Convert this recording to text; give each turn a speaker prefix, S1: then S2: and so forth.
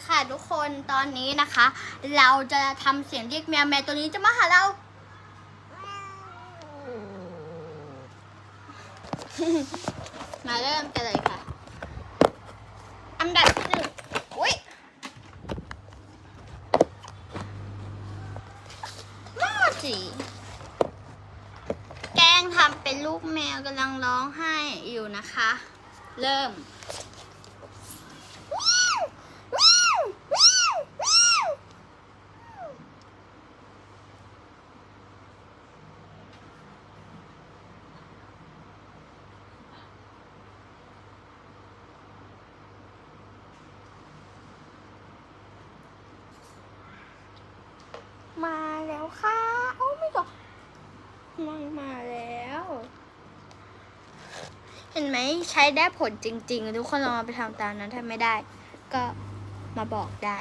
S1: ค่ะทุกคนตอนนี้นะคะ เราจะทำเสียงเรียกแมวตัวนี้จะมาหาเรา มาเริ่มกันเลยค่ะอันดับที่หนึ่งอุ๊ยมาสิแกล้งทำเป็นลูกแมวกำลังร้องไห้อยู่นะคะ เริ่มมาแล้วค่ะโอ้ไม่ก็มาแล้ว เห็นไหมใช้ได้ผลจริงๆทุกคนลองเอาไปทำตามนั้นถ้าไม่ได้ก็มาบอกได้